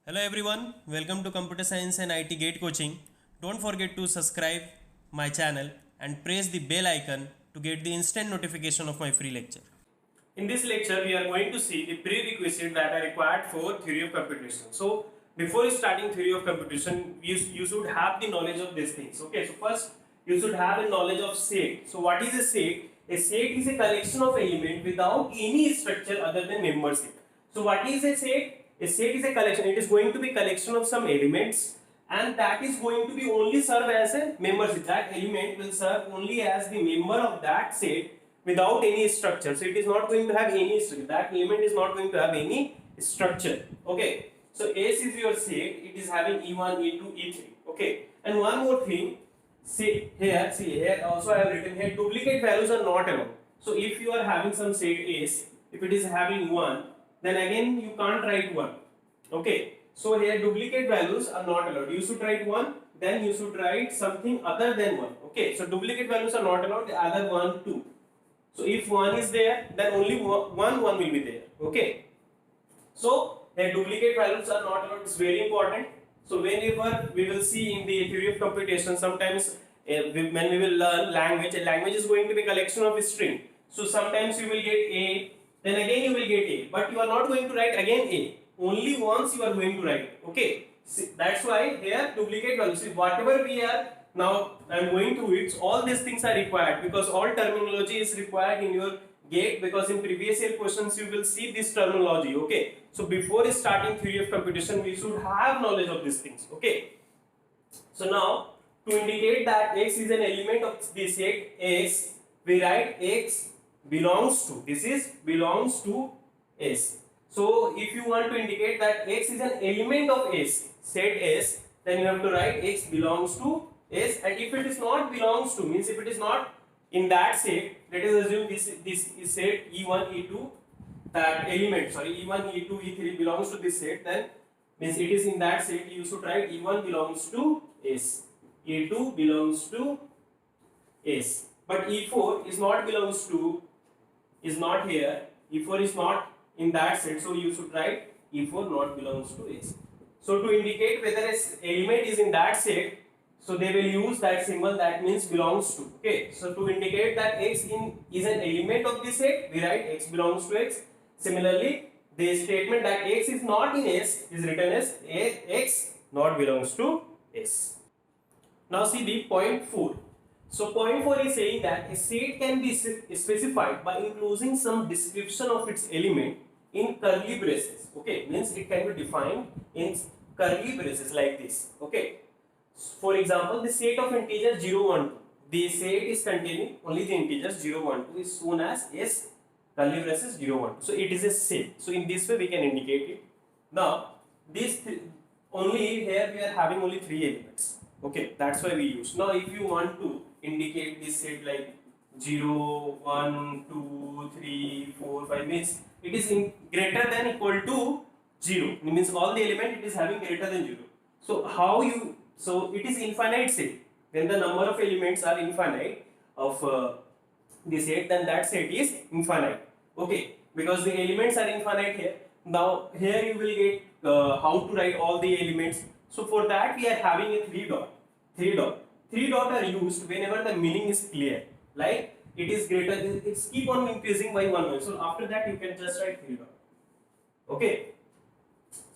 Hello everyone, welcome to Computer Science and IT Gate Coaching. Don't forget to subscribe my channel and press the bell icon to get the instant notification of my free lecture. In this lecture, we are going to see the prerequisites that are required for theory of computation. So, before starting theory of computation, you should have the knowledge of these things. Okay, so first you should have a knowledge of set. So, what is a set? A set is a collection of elements without any structure other than membership. So, what is a set? A set is a collection. It is going to be collection of some elements, and that is going to be only serve as a membership. That element will serve only as the member of that set without any structure. So it is not going to have any structure. That element is not going to have any structure. Okay. So S is your set. It is having E1, E2, E3. Okay. And one more thing. See here also I have written here duplicate values are not allowed. So if you are having some set S, if it is having 1, then again you can't write 1. Okay. So here duplicate values are not allowed. You should write 1, then you should write something other than 1. Okay. So duplicate values are not allowed. The other 1, 2. So if 1 is there, then only one will be there. Okay. So the duplicate values are not allowed. It's very important. So whenever we will see in the theory of computation, sometimes when we will learn language, a language is going to be a collection of a string. So sometimes you will get A, then again you will get A, but you are not going to write again A. Only once you are going to write. Okay. See, that's why here duplicate values. See, whatever we are now I am going through it. All these things are required because all terminology is required in your gate, because in previous year questions you will see this terminology. Okay. So before starting theory of computation, we should have knowledge of these things. Okay. So now to indicate that X is an element of this set X, we write X belongs to. This is belongs to S. So if you want to indicate that X is an element of S, set S, then you have to write X belongs to S. And if it is not belongs to, means if it is not in that set, let us assume this is set E1, E2, that element, sorry, E1, E2, E3 belongs to this set, then means it is in that set, you should write E1 belongs to S, E2 belongs to S. But E4 is not belongs to, is not here, E4 is not in that set, so you should write E4 not belongs to S. So to indicate whether an element is in that set, so they will use that symbol, that means belongs to. Okay. So to indicate that X is an element of this set, we write X belongs to X. Similarly, the statement that X is not in S is written as X not belongs to S. Now see the point 4. So point 4 is saying that a set can be specified by including some description of its element in curly braces. Okay, means it can be defined in curly braces like this. Okay. For example, the set of integers 0, 1, 2. The set is containing only the integers 0, 1, 2 is shown as S curly braces 0, 1, 2. So it is a set. So in this way we can indicate it. Now this only here we are having only 3 elements. Okay, that's why we use. Now if you want to indicate this set like 0, 1, 2, 3, 4, 5, means it is greater than equal to 0. It means all the element it is having greater than 0. So how you, so it is infinite set. When the number of elements are infinite of the set, then that set is infinite. Okay, because the elements are infinite here. Now here you will get how to write all the elements. So for that we are having a 3 dot. 3 dot are used whenever the meaning is clear. Like it is greater, it's keep on increasing by 1. So after that you can just write 3 dot. Okay.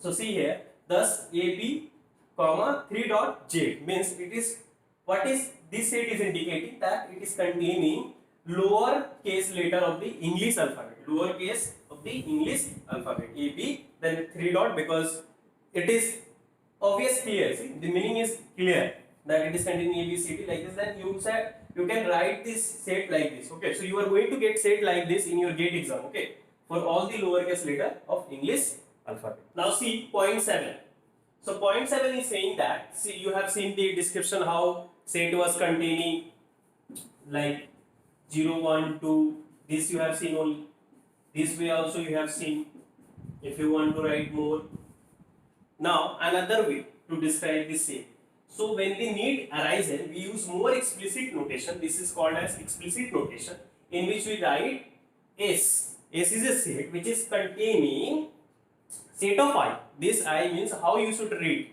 So see here, thus AB comma 3 dot Z means it is, what is this set is indicating that it is containing lower case letter of the English alphabet. Lower case of the English alphabet. AB, then 3 dot, because it is obvious clear. See, the meaning is clear that it is containing A, B, C, D like this. Then you can write this set like this. Okay, so you are going to get set like this in your GATE exam. Okay, for all the lowercase letter of English alphabet. Now see point 7. So point 7 is saying that, see, you have seen the description how set was containing like 0, 1, 2. This you have seen only. This way also you have seen. If you want to write more. Now another way to describe this set. So when the need arises, we use more explicit notation. This is called as explicit notation, in which we write S. S is a set which is containing set of I. This I means how you should read.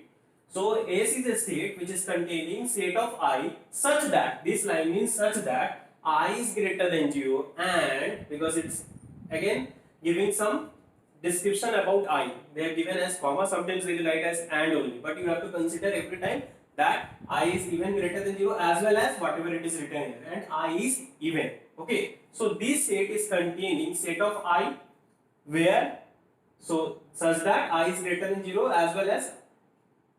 So S is a set which is containing set of I such that, this line means such that I is greater than 0, and because it's again giving some description about I, they have given as comma, sometimes they will write as and only, but you have to consider every time that I is even greater than 0 as well as whatever it is written here, and I is even. Okay, so this set is containing set of I where, so such that I is greater than 0 as well as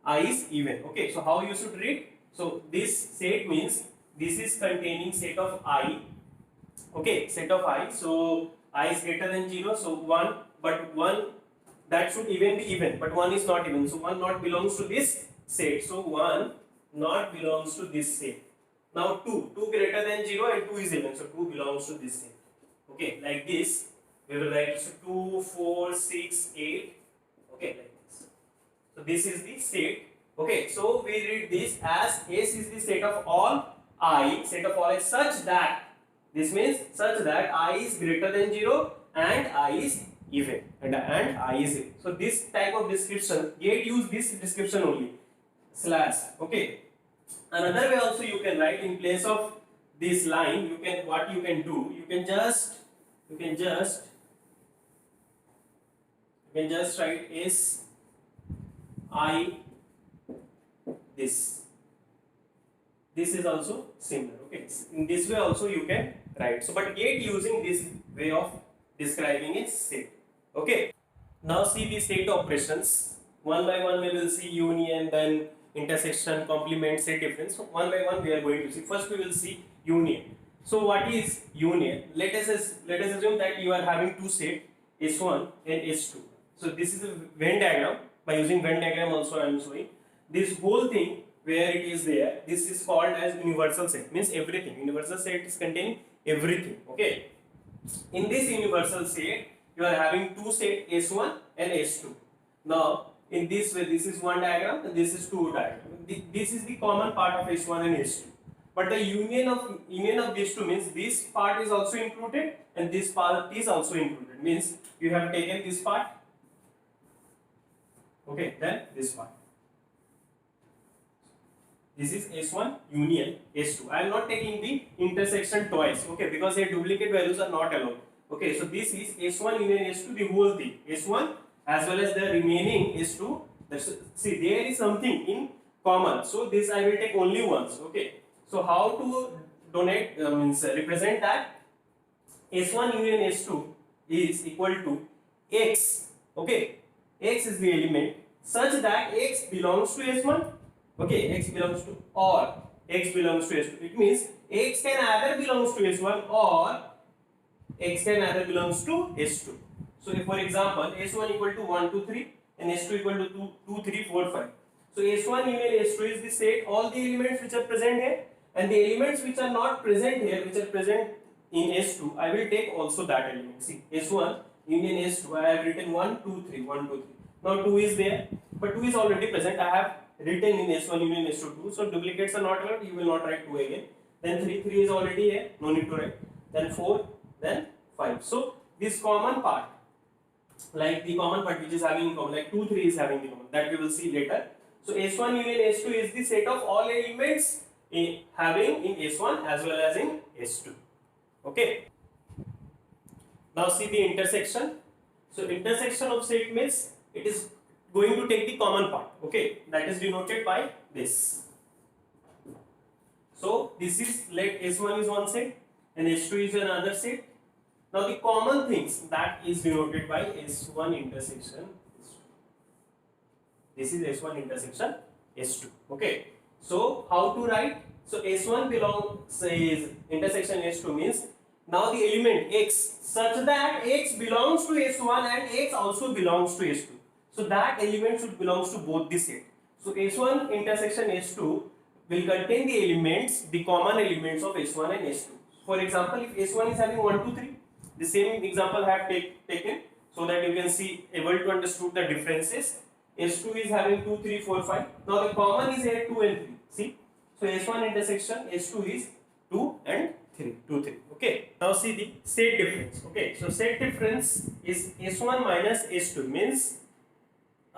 I is even. Okay, so how you should read? So this set means this is containing set of I. Okay, set of I. So I is greater than 0. So 1, but 1 that should even be even, but 1 is not even. So 1 not belongs to this set. So 1 not belongs to this set. Now 2 greater than 0 and 2 is even. So 2 belongs to this set. Okay, like this. We will write 2, 4, 6, 8. Okay, like this. So this is the set. Okay, so we read this as S is the set of all I, set of all I such that, this means such that I is greater than 0 and I is even, and I is even. So this type of description, Gate use this description only, slash. Okay, another way also you can write in place of this line, you can, what you can do, you can just write S I this is also similar. Okay, in this way also you can write. So but Gate using this way of describing its set. Okay, now see the set operations. One by one we will see union, then intersection, complement, set difference. So one by one we are going to see. First we will see union. So what is union? Let us assume that you are having two sets, S1 and S2. So this is a Venn diagram. By using Venn diagram also I am showing. This whole thing where it is there, this is called as universal set, means everything. Universal set is containing everything. Okay, in this universal set you are having two sets, S1 and S2. Now in this way, this is one diagram and this is two diagram. This is the common part of S1 and S2, but the union of these two means this part is also included and this part is also included, means you have taken this part, okay, then this part. This is S1 union S2. I am not taking the intersection twice, okay, because here duplicate values are not allowed. Okay, so this is S1 union S2, the whole thing. S1 as well as the remaining S2. See, there is something in common. So this I will take only once. Okay. So how to represent that? S1 union S2 is equal to X. Okay, X is the element such that X belongs to S1. Okay, X belongs to, or X belongs to S2. It means X can either belongs to S1 or X can either belongs to S2. So if for example S1 equal to 1, 2, 3 and S2 equal to 2, 3, 4, 5. So S1 union S2 is the set, all the elements which are present here, and the elements which are not present here, which are present in S2, I will take also that element. See, S1 union S2, I have written 1, 2, 3, 1, 2, 3. Now 2 is there, but 2 is already present. I have written in S1 union S2 2, so duplicates are not allowed, you will not write 2 again. Then 3 is already here, no need to write. Then 4, then 5. So this common part, like the common part which is having in common, like 2, 3 is having in common, that we will see later. So S1 union S2 is the set of all elements having in S1 as well as in S2. Okay. Now see the intersection. So intersection of set means it is going to take the common part. Okay, that is denoted by this. So this is, let S1 is one set and S2 is another set. Now the common things, that is denoted by S1 intersection S2. This is S1 intersection S2. Okay. So how to write? So S1 belongs, is intersection S2 means now the element X such that X belongs to S1 and X also belongs to S2. So that element should belongs to both the set. So S1 intersection S2 will contain the elements, the common elements of S1 and S2. For example, if S1 is having 1, 2, 3, the same example I have taken so that you can see, able to understand the differences. S2 is having 2, 3, 4, 5. Now the common is here 2 and 3. See, so S1 intersection S2 is 2 and 3, 2, 3. Okay. Now see the set difference. Okay. So set difference is S1 minus S2 means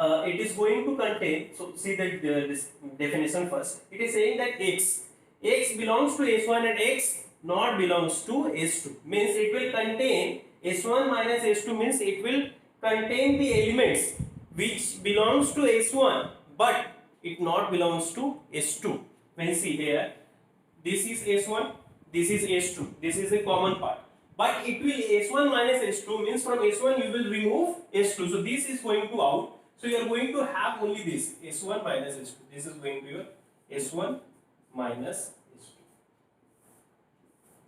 it is going to contain, so see this definition first. It is saying that x belongs to S1 and x not belongs to S2, means it will contain S1 minus S2, means it will contain the elements which belongs to S1 but it not belongs to S2. When you see here, this is S1, this is S2, this is a common part, but it will S1 minus S2, means from S1 you will remove S2, so this is going to out, so you are going to have only this S1 minus S2, this is going to your S1 minus S2,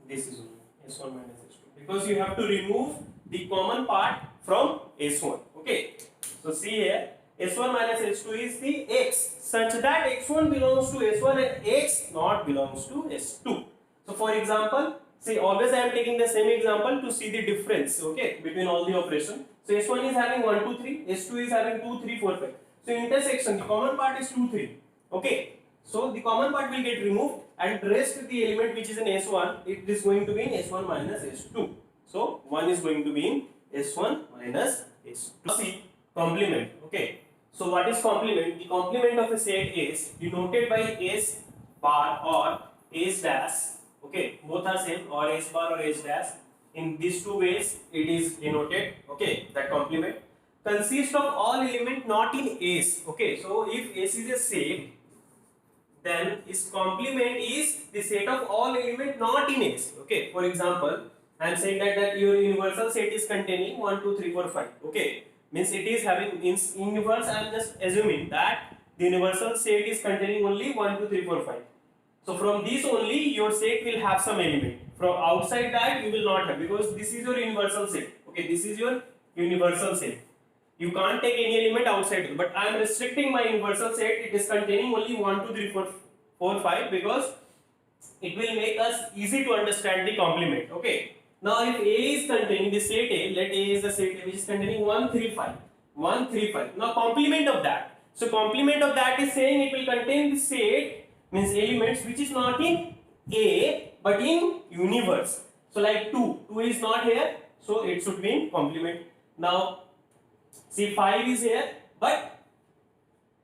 this is S1 minus S2, because you have to remove the common part from S1. Okay, so see here, S1 minus S2 is the x such that x1 belongs to S1 and x not belongs to S2. So for example, see, always I am taking the same example to see the difference, okay, between all the operations. So S1 is having 1, 2, 3, S2 is having 2, 3, 4, 5. So intersection, the common part is 2, 3. Okay, so the common part will get removed and rest the element which is in S1, it is going to be in S1 minus S2. So 1 is going to be in S1 minus S2. See, complement. Okay, so what is complement? The complement of a set is denoted by S bar or S dash. Okay, both are same, or S bar or S dash. In these two ways it is denoted. Okay, that complement consists of all element not in S. Okay, so if S is a set, then its complement is the set of all element not in S. Okay, for example, I am saying that your universal set is containing 1, 2, 3, 4, 5. Okay, means it is having in universe. I am just assuming that the universal set is containing only 1, 2, 3, 4, 5. So from this only your set will have some element. From outside that you will not have, because this is your universal set. Okay, this is your universal set. You can't take any element outside. But I am restricting my universal set. It is containing only 1, 2, 3, 4, 5, because it will make us easy to understand the complement. Okay. Now if A is containing the set A, let A is the set which is containing 1, 3, 5. 1, 3, 5. Now complement of that. So complement of that is saying it will contain the set, means elements which is not in A but in universe. So like 2 is not here, so it should be in complement. Now see, 5 is here, but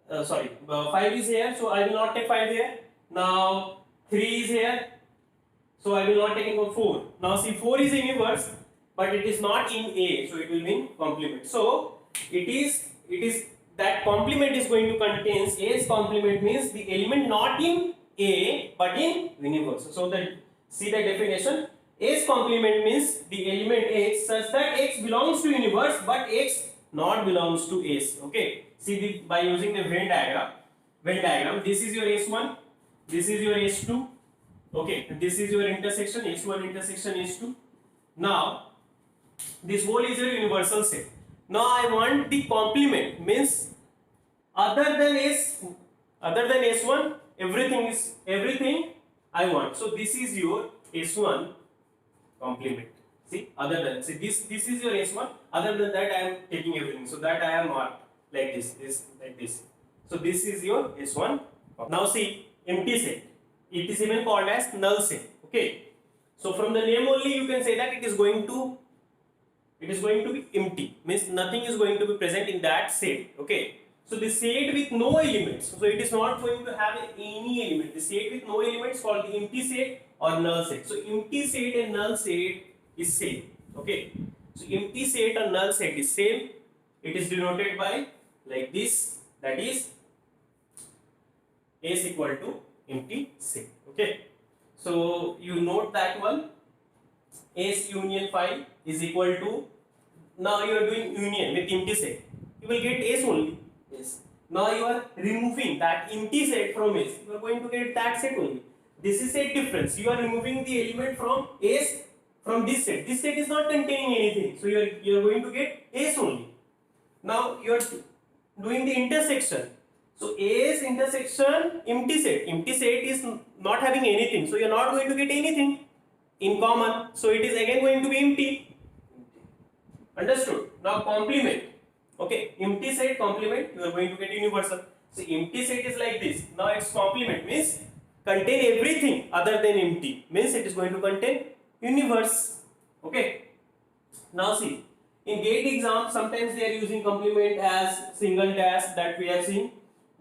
5 is here, so I will not take 5 here. Now 3 is here, so I will not take in 4. Now see, 4 is in universe, but it is not in A, so it will be in complement. So it is that complement is going to contain A's complement, means the element not in A but in universe. So that, see the definition, A's complement means the element X such that X belongs to universe but X not belongs to S. Okay, see by using the Venn diagram, this is your S1, this is your S2. Okay, and this is your intersection, S1 intersection S2. Now this whole is your universal set. Now I want the complement, means other than S1, everything I want. So this is your S1 complement. See, other than, see, this is your S1. Other than that, I am taking everything. So that I am marked like this like this. So this is your S1. Now see, empty set. It is even called as null set. Okay. So from the name only you can say that it is going to be empty. Means nothing is going to be present in that set. Okay. So the set with no elements. So it is not going to have any element. The set with no elements called the empty set or null set. So empty set and null set is same. Okay. So empty set or null set is same. It is denoted by like this. That is S equal to empty set. Okay. So you note that one. S union phi is equal to, now you are doing union with empty set. You will get S only. Yes. Now you are removing that empty set from S. You are going to get that set only. This is set difference. You are removing the element from S from this set. This set is not containing anything. So you are going to get S only. Now you are doing the intersection. So S intersection empty set. Empty set is not having anything. So you are not going to get anything in common. So it is again going to be empty. Understood? Now complement. Okay, empty set complement, you are going to get universal. So empty set is like this. Now its complement means contain everything other than empty. Means it is going to contain universe. Okay. Now see, In GATE exam, sometimes they are using complement as single dash that we have seen,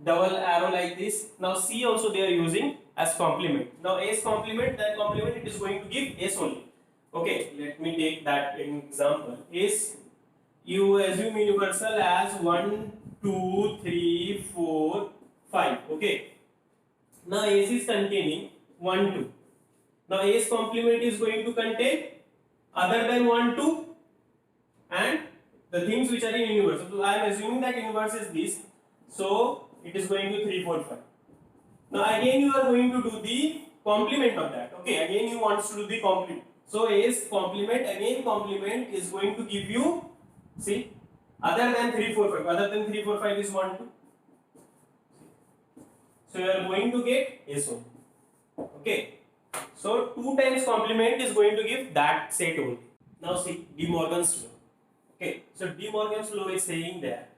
double arrow like this. Now C also they are using as complement. Now S complement, that complement it is going to give S only. Okay, let me take that in example. S, you assume universal as 1, 2, 3, 4, 5. Okay. Now S is containing 1, 2. Now S complement is going to contain other than 1, 2 and the things which are in universe. So I am assuming that universe is this. So it is going to 3, 4, 5. Now again you are going to do the complement of that. Okay, again you want to do the complement. So S complement, again complement is going to give you, see, other than 3, 4, 5. Other than 3, 4, 5 is 1, 2. So you are going to get S only. Okay. So 2 times complement is going to give that set only. Now see De Morgan's law. Okay. So De Morgan's law is saying that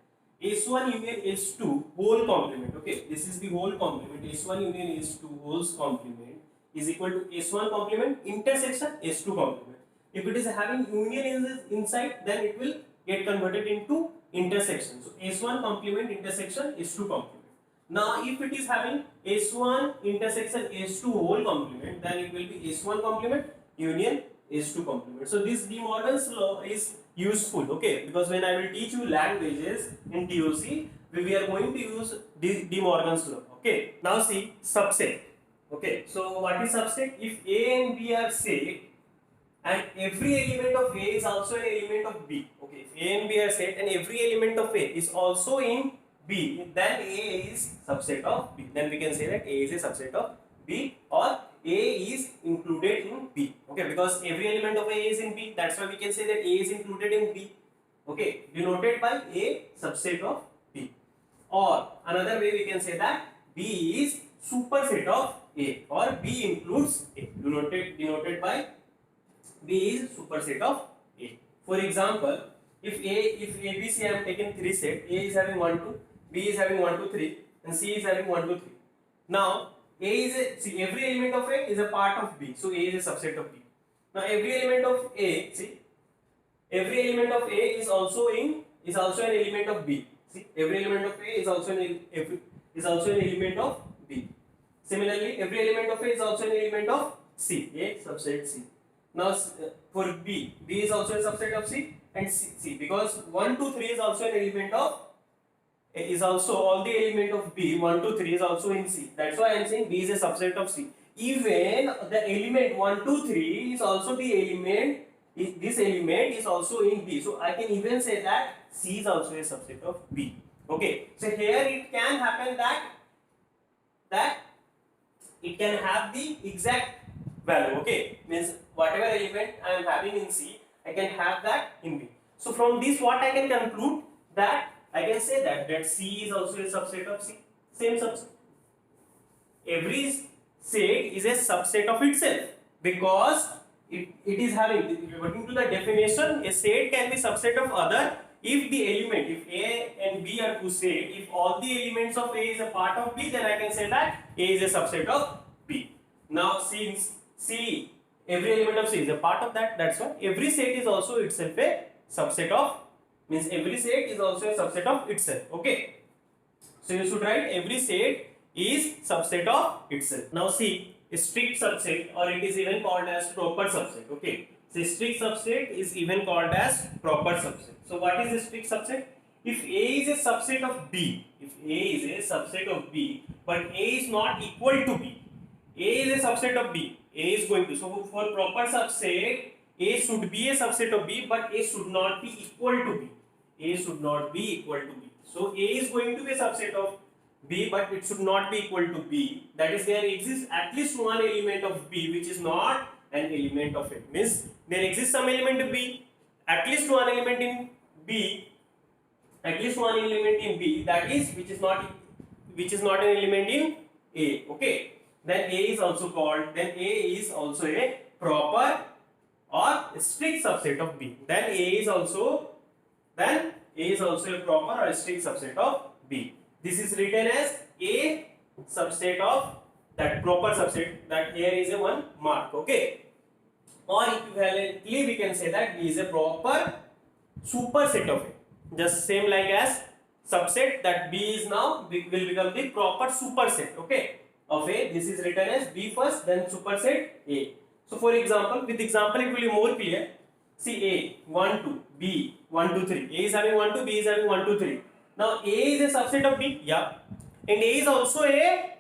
S1 union S2 whole complement. Okay. This is the whole complement. S1 union S2 whole complement is equal to S1 complement intersection S2 complement. If it is having union inside, then it will get converted into intersection. So S1 complement intersection S2 complement. Now, if it is having S1 intersection S2 whole complement, then it will be S1 complement union S2 complement. So, this De Morgan's law is useful, okay? Because when I will teach you languages in TOC, we are going to use De Morgan's law, okay? Now, see subset, okay? So, what is subset? If A and B are set, and every element of A is also an element of B, okay? If A and B are set, and every element of A is also in B, then A is subset of B. Then we can say that A is a subset of B, or A is included in B. Okay, because every element of A is in B, that's why we can say that A is included in B. Okay, denoted by A subset of B. Or another way we can say that B is superset of A, or B includes A, denoted by B is superset of A. For example, if ABC I am taking 3 set, A is having 1, 2, B is having 1, 2, 3, and C is having 1, 2, 3. Now, every element of A is a part of B, so A is a subset of B. Now, every element of A, see, every element of A is also an element of B. See, every element of A is also an element of B. Similarly, every element of A is also an element of C, A subset C. Now, for B is also a subset of C, and C, because 1, 2, 3 is also an element of, is also all the element of B, 1, 2, 3 is also in C. That's why I am saying B is a subset of C. Even the element 1, 2, 3 is also the element, this element is also in B. So I can even say that C is also a subset of B. Okay. So here it can happen that it can have the exact value. Okay. Means whatever element I am having in C, I can have that in B. So from this what I can conclude, that I can say that C is also a subset of C. Same subset. Every set is a subset of itself, because it is having, according to the definition, a set can be subset of other if the element, if A and B are two sets, if all the elements of A is a part of B, then I can say that A is a subset of B. Now since C, every element of C is a part of that, that's why every set is also itself a subset of, means every set is also a subset of itself. Okay, so you should write every set is subset of itself. Now see, a strict subset, or it is even called as proper subset. Okay, so strict subset is even called as proper subset. So what is a strict subset? If A is a subset of B, if A is a subset of B, but A is not equal to B, A is a subset of B, A is going to, so for proper subset, A should be a subset of B, but A should not be equal to B. A should not be equal to B. So A is going to be a subset of B, but it should not be equal to B. That is, there exists at least one element of B which is not an element of A. Means there exists some element of B, at least one element in B, at least one element in B, that is which is not an element in A. Okay. Then A is also called, then A is also a proper or strict subset of B. Then A is also a proper or strict subset of B. This is written as A subset of that proper subset, that here is a one mark. Okay. Or equivalently we can say that B is a proper superset of A. Just same like as subset, that B is now will become the proper superset, okay, of A. This is written as B first, then superset A. So for example, with example it will be more clear. See A 1 2, B 1 2 3. A is having 1 2, B is having 1 2 3. Now A is a subset of B, yeah, and A is also a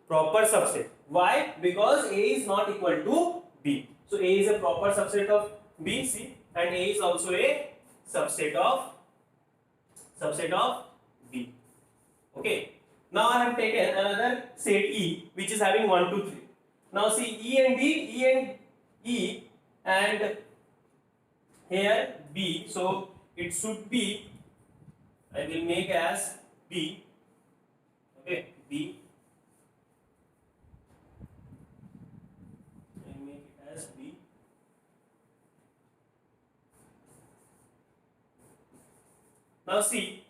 proper subset. Why? Because A is not equal to B. So A is a proper subset of B, C, and A is also a subset of B. Okay. Now I have taken another set E, which is having 1 2 3. Now see E and E and here B. So it should be, I will make as B. Okay, B. I make it as B. Now see,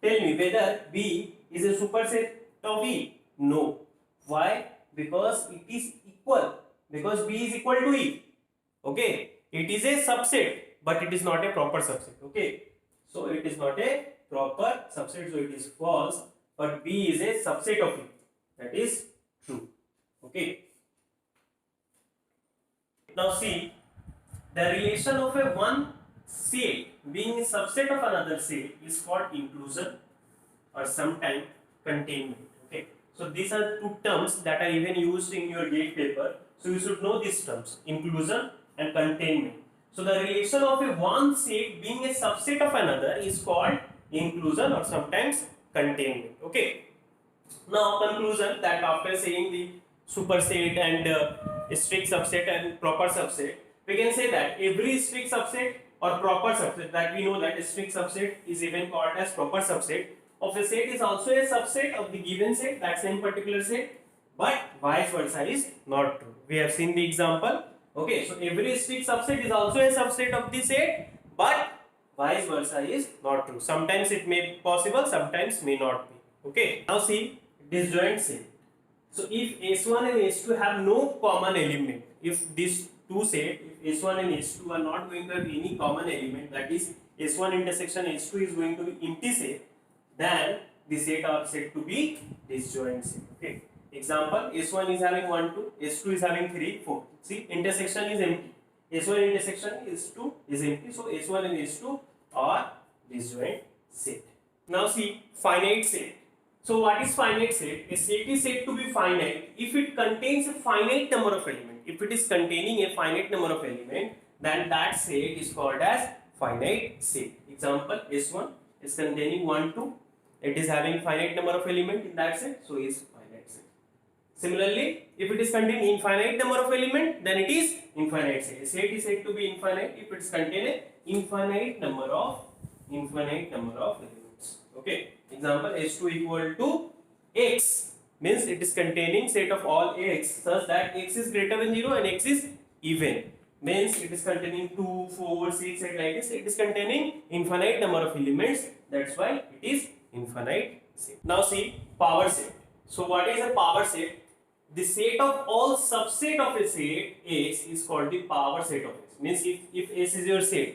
tell me whether B is a superset of E. No. Why? Because it is equal. Because B is equal to E. Okay. It is a subset, but it is not a proper subset. Okay. So it is not a proper subset. So it is false. But B is a subset of E. That is true. Okay. Now see, the relation of a one set being a subset of another set is called inclusion or sometimes containment. Okay. So these are two terms that are even used in your GATE paper. So you should know these terms, inclusion and containment. So the relation of a one set being a subset of another is called inclusion or sometimes containment. Okay. Now conclusion, that after saying the superset and strict subset and proper subset, we can say that every strict subset or proper subset, that we know that a strict subset is even called as proper subset of a set is also a subset of the given set, that same particular set, but vice versa is not true. We have seen the example. Okay, so every strict subset is also a subset of the set, but vice versa is not true. Sometimes it may be possible, sometimes may not be. Okay, now see disjoint set. So if S1 and S2 have no common element, if these two set, if S1 and S2 are not going to have any common element, that is S1 intersection S2 is going to be empty set, then the set are said to be disjoint set. Okay. Example, S1 is having 1 2, S2 is having 3 4. See, intersection is empty. S1 intersection S2 is empty, so S1 and S2 are disjoint set. Now see finite set. So what is finite set? A set is said to be finite if it contains a finite number of elements. If it is containing a finite number of elements, then that set is called as finite set. Example, S1 is containing 1 2. It is having finite number of elements in that set, so is finite set. Similarly, if it is containing infinite number of elements, then it is infinite set. A set is said to be infinite if it is containing infinite number of elements. Okay. Example, S2 equal to X means it is containing set of all X such that X is greater than 0 and X is even. Means it is containing 2, 4, 6 and like this. It is containing infinite number of elements. That's why it is infinite set. Now see power set. So what is a power set? The set of all subset of a set S is called the power set of S. Means if S is your set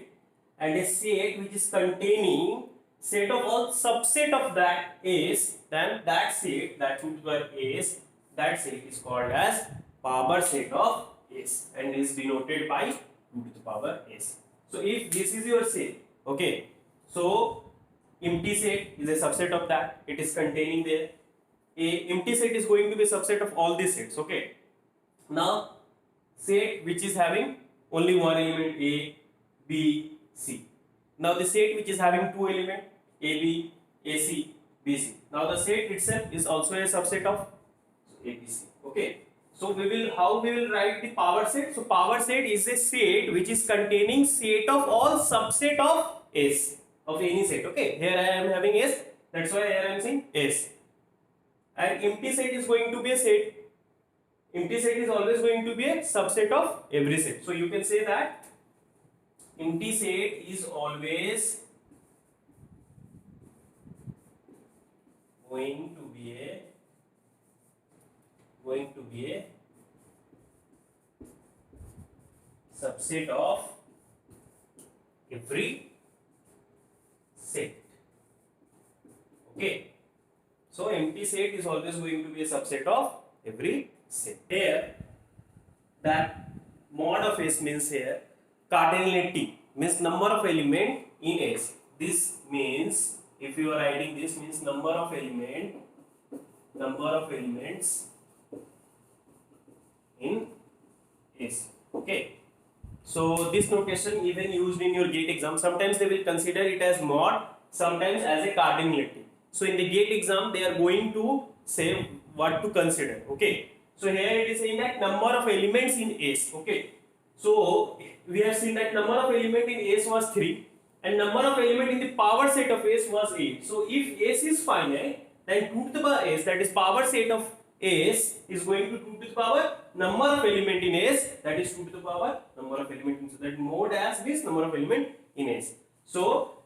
and a set which is containing set of all subset of that S, then that set, that would be S, that set is called as power set of S and is denoted by 2 to the power S. So if this is your set, okay, so empty set is a subset of that, it is containing there. A empty set is going to be a subset of all these sets. Okay. Now set which is having only one element A, B, C. Now the set which is having two elements A, B, AC, BC. Now the set itself is also a subset of ABC. Okay. So how we will write the power set? So power set is a set which is containing set of all subset of S of any set. Okay. Here I am having S. That's why here I am saying S. And empty set is going to be a set. Empty set is always going to be a subset of every set. So you can say that empty set is always going to be a subset of every set. Okay. So empty set is always going to be a subset of every set. Here, that mod of S means here cardinality means number of element in S. This means if you are writing this means number of elements in S. Okay. So this notation even used in your GATE exam. Sometimes they will consider it as mod, sometimes as a cardinality. So in the GATE exam they are going to say what to consider. Okay. So here it is saying that number of elements in S. Okay. So we have seen that number of element in S was 3 and number of element in the power set of S was 8. So if S is finite, then 2 to the power S, that is power set of S, is going to 2 to the power number of element in S, that is 2 to the power number of element in S. That mod as this number of element in S. So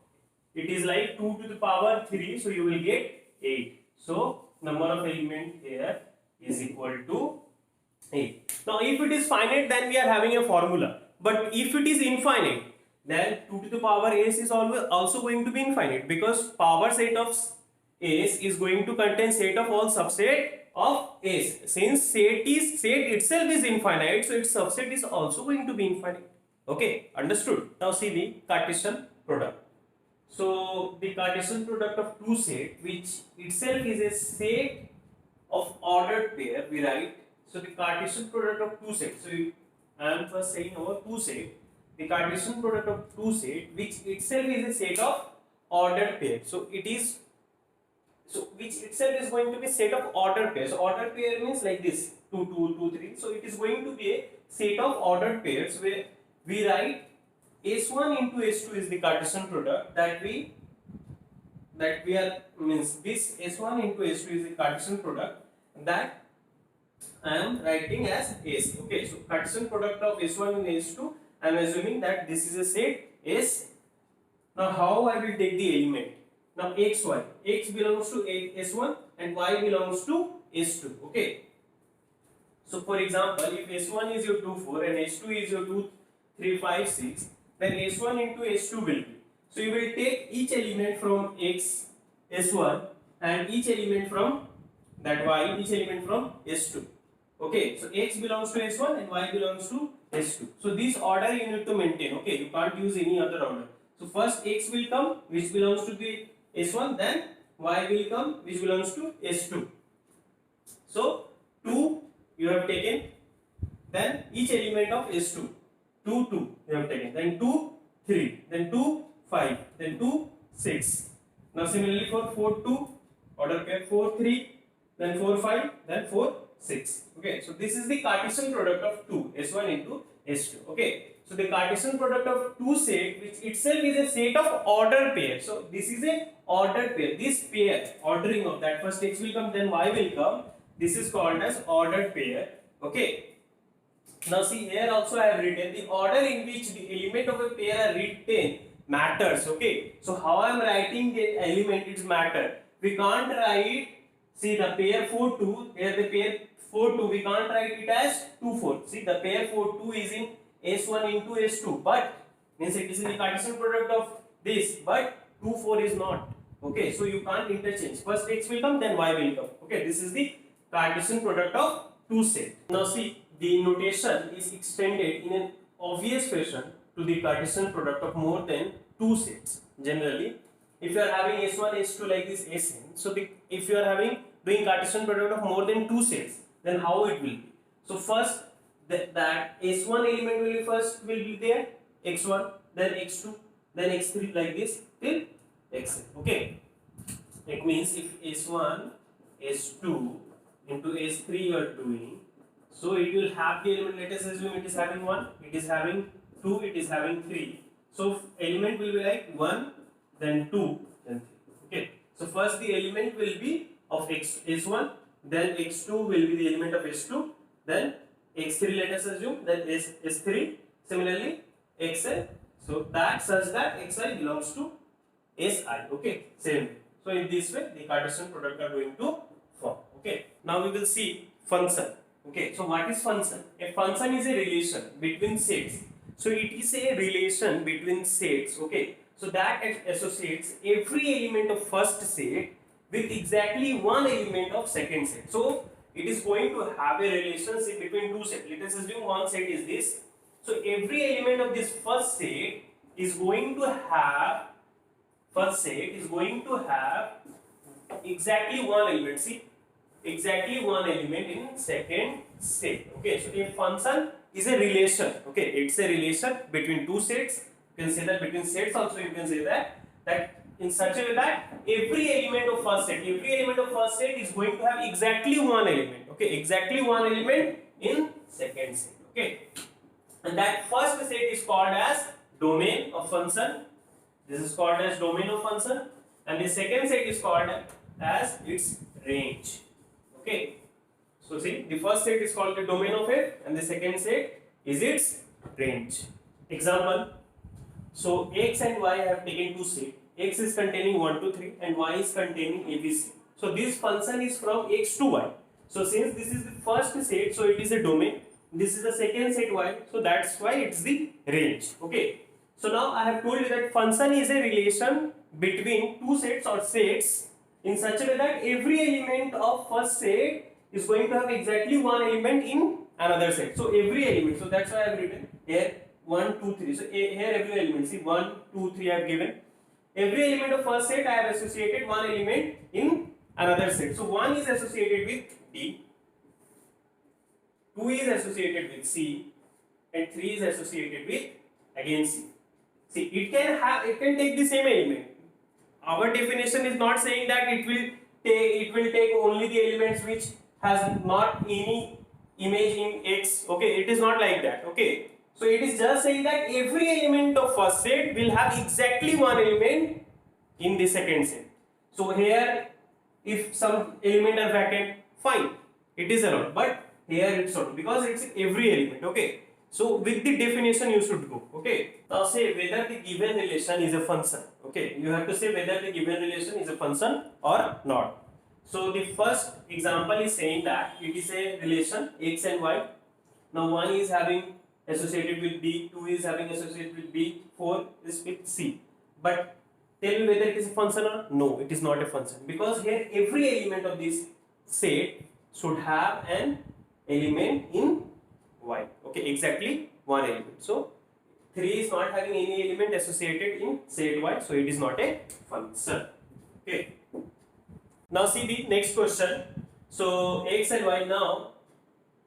it is like 2 to the power 3, so you will get 8. So number of element here is equal to 8. Now if it is finite, then we are having a formula. But if it is infinite, then 2 to the power S is always also going to be infinite, because power set of S is going to contain set of all subset of S. Since set itself is infinite, so its subset is also going to be infinite. Okay, understood? Now see the Cartesian product. So the Cartesian product of two set, which itself is a set of ordered pair, we write. So the Cartesian product of two sets. So I am first saying our two set. The Cartesian product of two set, which itself is a set of ordered pair. So it is, so which itself is going to be set of ordered pairs. So ordered pair means like this, 2, 2, 2, 3. So it is going to be a set of ordered pairs where we write S1 into S2 is the Cartesian product that we are, means this S1 into S2 is the Cartesian product that I am writing as S. Okay, so Cartesian product of S1 and S2, I am assuming that this is a set S. Now how I will take the element? Now x, y, x belongs to S1 and y belongs to S2. Okay. So for example, if S1 is your 2, 4 and S2 is your 2, 3, 5, 6, then S1 into S2 will be. So you will take each element from x, S1, and each element from that y, each element from S2. Okay, so x belongs to S1 and y belongs to S2. So this order you need to maintain. Okay, you can't use any other order. So first x will come, which belongs to the S1, then y will come, which belongs to S2. So 2 you have taken, then each element of S2. 2, 2 you have taken, then 2, 3, then 2, 5, then 2, 6. Now similarly for 4, 2, order pair 4, 3, then 4, 5, then 4, 6. Okay, so this is the Cartesian product of 2, S1 into S2. Okay, so the Cartesian product of two set, which itself is a set of ordered pair. So this is a ordered pair. This pair, ordering of that, first x will come, then y will come. This is called as ordered pair. Okay. Now see, here also I have written the order in which the element of a pair are written matters. Okay, so how I am writing the element, it's matter. We can't write, see the pair 4 2, here the pair 4 2, we can't write it as 2 4. See the pair 4 2 is in S1 into S2, but means it is in the Cartesian product of this, but 2 4 is not. Okay, so you can't interchange. First x will come, then y will come. Okay, this is the Cartesian product of two set. Now see, the notation is extended in an obvious fashion to the Cartesian product of more than two sets. Generally, if you are having S1, S2 like this Sn, so if you are doing Cartesian product of more than two sets, then how it will be? So first that S1 element will be there, x1, then x2, then x3 like this till xn. Okay, it means if S1, S2 into S3 you are doing, so it will have the element, let us assume it is having 1, it is having 2, it is having 3. So element will be like 1, then 2, then 3. Okay, so first the element will be of S1, then x2 will be the element of S2, then x3 let us assume, then S3, similarly xn, so that such that xi belongs to Si. Okay, same. So in this way the Cartesian product are going to form. Okay, now we will see function. Okay, so what is function? A function is a relation between sets. So it is a relation between sets. Okay, So that associates every element of first set with exactly one element of second set. So it is going to have a relationship between two sets. Let us assume one set is this. So every element of this first set is going to have exactly one element. See, exactly one element in second set. Okay, so a function is a relation. Okay, it's a relation between two sets. You can say that between sets also you can say that in such a way that every element of first set is going to have exactly one element. Okay, exactly one element in second set. Okay, and that first set is called as domain of function. This is called as domain of function, and the second set is called as its range. Okay, so see, the first set is called the domain of f, and the second set is its range. Example. So x and y have taken two sets. X is containing 1 to 3 and y is containing abc. So this function is from x to y. So since this is the first set, so it is a domain. This is the second set y, so that's why it's the range. Okay. So now I have told you that function is a relation between two sets or sets in such a way that every element of first set is going to have exactly one element in another set. So every element, so that's why I have written here 1, 2, 3. So here every element, see 1, 2, 3 I have given. Every element of first set I have associated one element in another set. So 1 is associated with D, 2 is associated with C, and 3 is associated with again C. See, it can take the same element. Our definition is not saying that it will take only the elements which has not any image in X. Okay, it is not like that. Okay, so it is just saying that every element of first set will have exactly one element in the second set. So here, if some element are vacant, fine, it is allowed. But here it's not, because it's every element. Okay. So with the definition you should go. Okay. Now say whether the given relation is a function. Okay. You have to say whether the given relation is a function or not. So the first example is saying that it is a relation x and y. Now 1 is having associated with B, 2 is having associated with B, 4 is with C. But tell me whether it is a function or no, it is not a function, because here every element of this set should have an element in y. Okay, exactly one element. So 3 is not having any element associated in set y, so it is not a function. Okay. Now see the next question. So x and y, now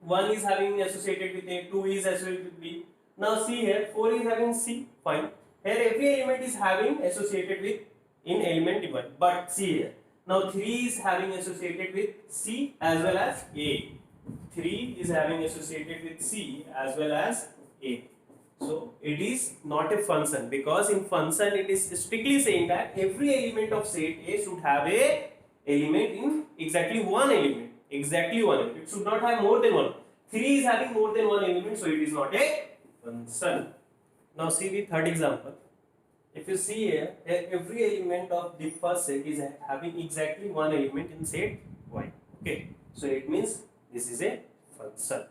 1 is having associated with A, 2 is associated with B. Now see here, 4 is having C, fine. Here every element is having associated with in element 1. But see here, now 3 is having associated with C as well as A. 3 is having associated with C as well as A. So it is not a function, because in function it is strictly saying that every element of set A should have a element in exactly one element. Exactly one element. It should not have more than one. 3 is having more than one element, so it is not a function. Now see the third example. If you see here, every element of the first set is having exactly one element in set y. Okay, so it means this is a function.